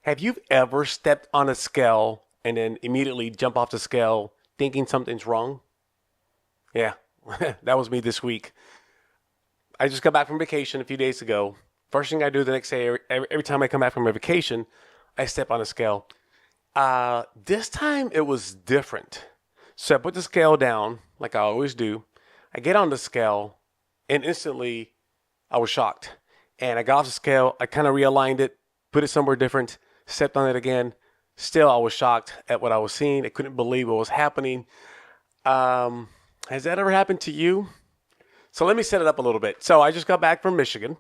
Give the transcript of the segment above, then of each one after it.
Have you ever stepped on a scale and then immediately jump off the scale thinking something's wrong? Yeah, that was me this week. I just got back from vacation a few days ago. First thing I do the next day, every time I come back from a vacation, I step on a scale. This time it was different. So I put the scale down like I always do. I get on the scale and instantly I was shocked. And I got off the scale, I kind of realigned it, put it somewhere different, stepped on it again. Still, I was shocked at what I was seeing. I couldn't believe what was happening. Has that ever happened to you? So let me set it up a little bit. So I just got back from Michigan.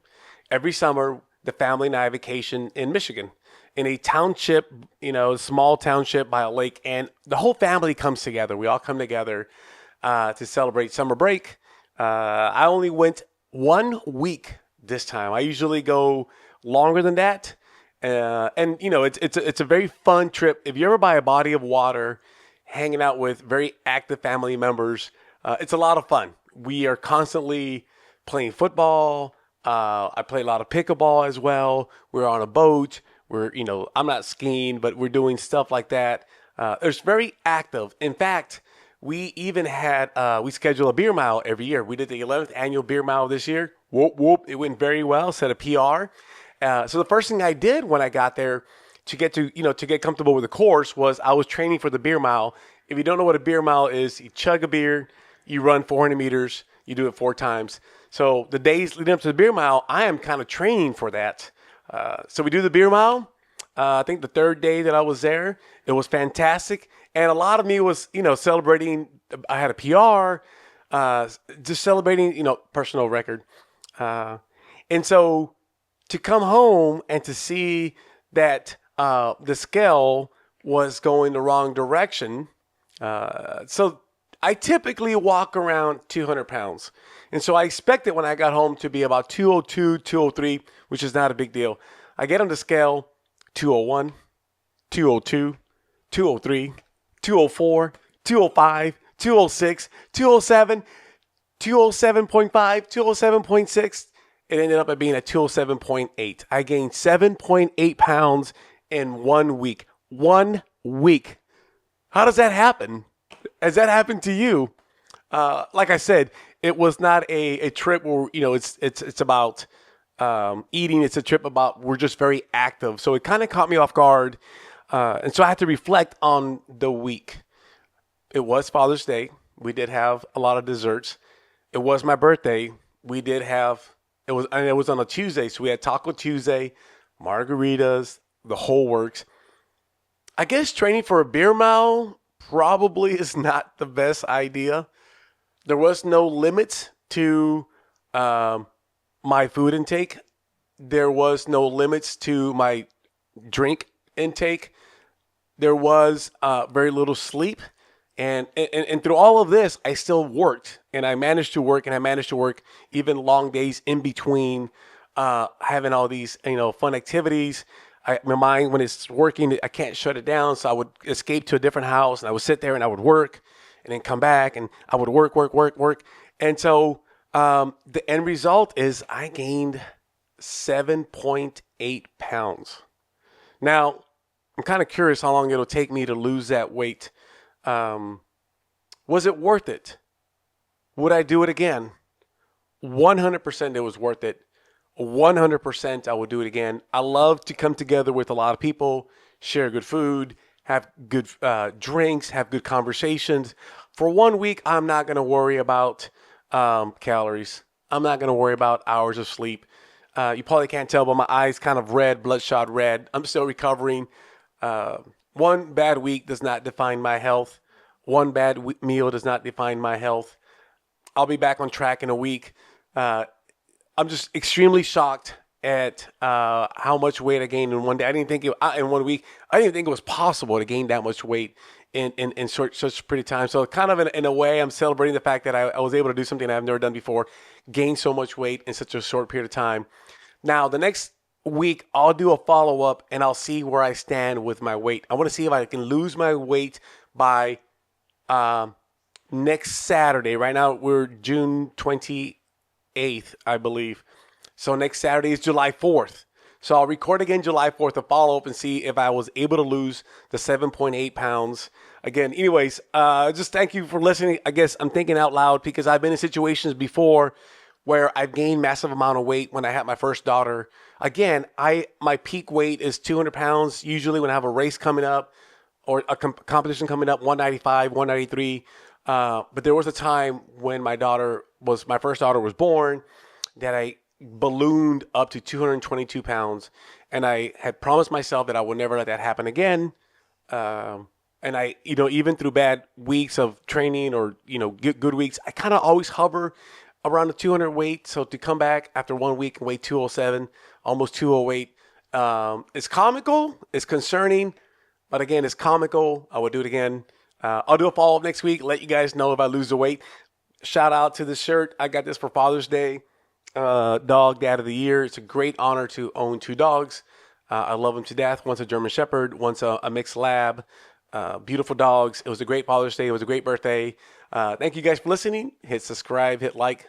Every summer, the family and I vacation in Michigan in a township, small township by a lake, and the whole family comes together. We all come together to celebrate summer break. I only went 1 week this time. I usually go longer than that. And it's a very fun trip. If you're ever by a body of water, hanging out with very active family members, it's a lot of fun. We are constantly playing football. I play a lot of pickleball as well. We're on a boat. I'm not skiing, but we're doing stuff like that. It's very active. In fact, we schedule a beer mile every year. We did the 11th annual beer mile this year. Whoop, whoop. It went very well, set a PR. So the first thing I did when I got there to get comfortable with the course was I was training for the beer mile. If you don't know what a beer mile is, you chug a beer, you run 400 meters, you do it 4 times. So the days leading up to the beer mile, I am kind of training for that. So we do the beer mile. I think the third day that I was there, it was fantastic. And a lot of me was, celebrating. I had a PR, just celebrating, personal record. And so to come home and to see that the scale was going the wrong direction. So I typically walk around 200 pounds. And so I expected when I got home to be about 202, 203, which is not a big deal. I get on the scale 201, 202, 203, 204, 205, 206, 207, 207.5, 207.6. It ended up at being at 207.8. I gained 7.8 pounds in 1 week. 1 week. How does that happen? Has that happened to you? Like I said, it was not a trip where it's about eating. It's a trip about we're just very active. So it kind of caught me off guard, and so I had to reflect on the week. It was Father's Day. We did have a lot of desserts. It was my birthday. We did have it was on a Tuesday, so we had Taco Tuesday, margaritas, the whole works. I guess training for a beer mile probably is not the best idea. There was no limit to my food intake. There was no limits to my drink intake. There was very little sleep. And through all of this, I still worked, and I managed to work, even long days in between, having all these fun activities. My mind, when it's working, I can't shut it down, so I would escape to a different house, and I would sit there and I would work, and then come back, and I would work, and so the end result is I gained 7.8 pounds. Now, I'm kind of curious how long it'll take me to lose that weight. Was it worth it? Would I do it again? 100% it was worth it. 100% I would do it again. I love to come together with a lot of people, share good food, have good drinks, have good conversations. For 1 week, I'm not going to worry about calories. I'm not going to worry about hours of sleep. You probably can't tell, but my eyes kind of red, bloodshot red. I'm still recovering. One bad week does not define my health. One bad meal does not define my health. I'll be back on track in a week. I'm just extremely shocked at how much weight I gained in one day. I didn't think in 1 week. I didn't think it was possible to gain that much weight in such a pretty time. So kind of in a way, I'm celebrating the fact that I was able to do something I've never done before, gain so much weight in such a short period of time. Now, the next week, I'll do a follow-up, and I'll see where I stand with my weight. I want to see if I can lose my weight by next Saturday. Right now, we're June 28th, I believe. So next Saturday is July 4th. So I'll record again July 4th to follow up and see if I was able to lose the 7.8 pounds. Again, anyways, just thank you for listening. I guess I'm thinking out loud because I've been in situations before where I've gained massive amount of weight when I had my first daughter. Again, my peak weight is 200 pounds usually when I have a race coming up or a competition coming up, 195, 193. But there was a time when my first daughter was born, that I ballooned up to 222 pounds, and I had promised myself that I would never let that happen again. And I, even through bad weeks of training or good weeks, I kind of always hover around the 200 weight. So to come back after 1 week and weigh 207, almost 208, it's comical, it's concerning, but again, it's comical. I will do it again. I'll do a follow up next week. Let you guys know if I lose the weight. Shout out to the shirt. I got this for Father's Day. Dog Dad of the Year. It's a great honor to own two dogs. I love them to death. One's a German Shepherd. One's a mixed lab. Beautiful dogs. It was a great Father's Day. It was a great birthday. Thank you guys for listening. Hit subscribe. Hit like.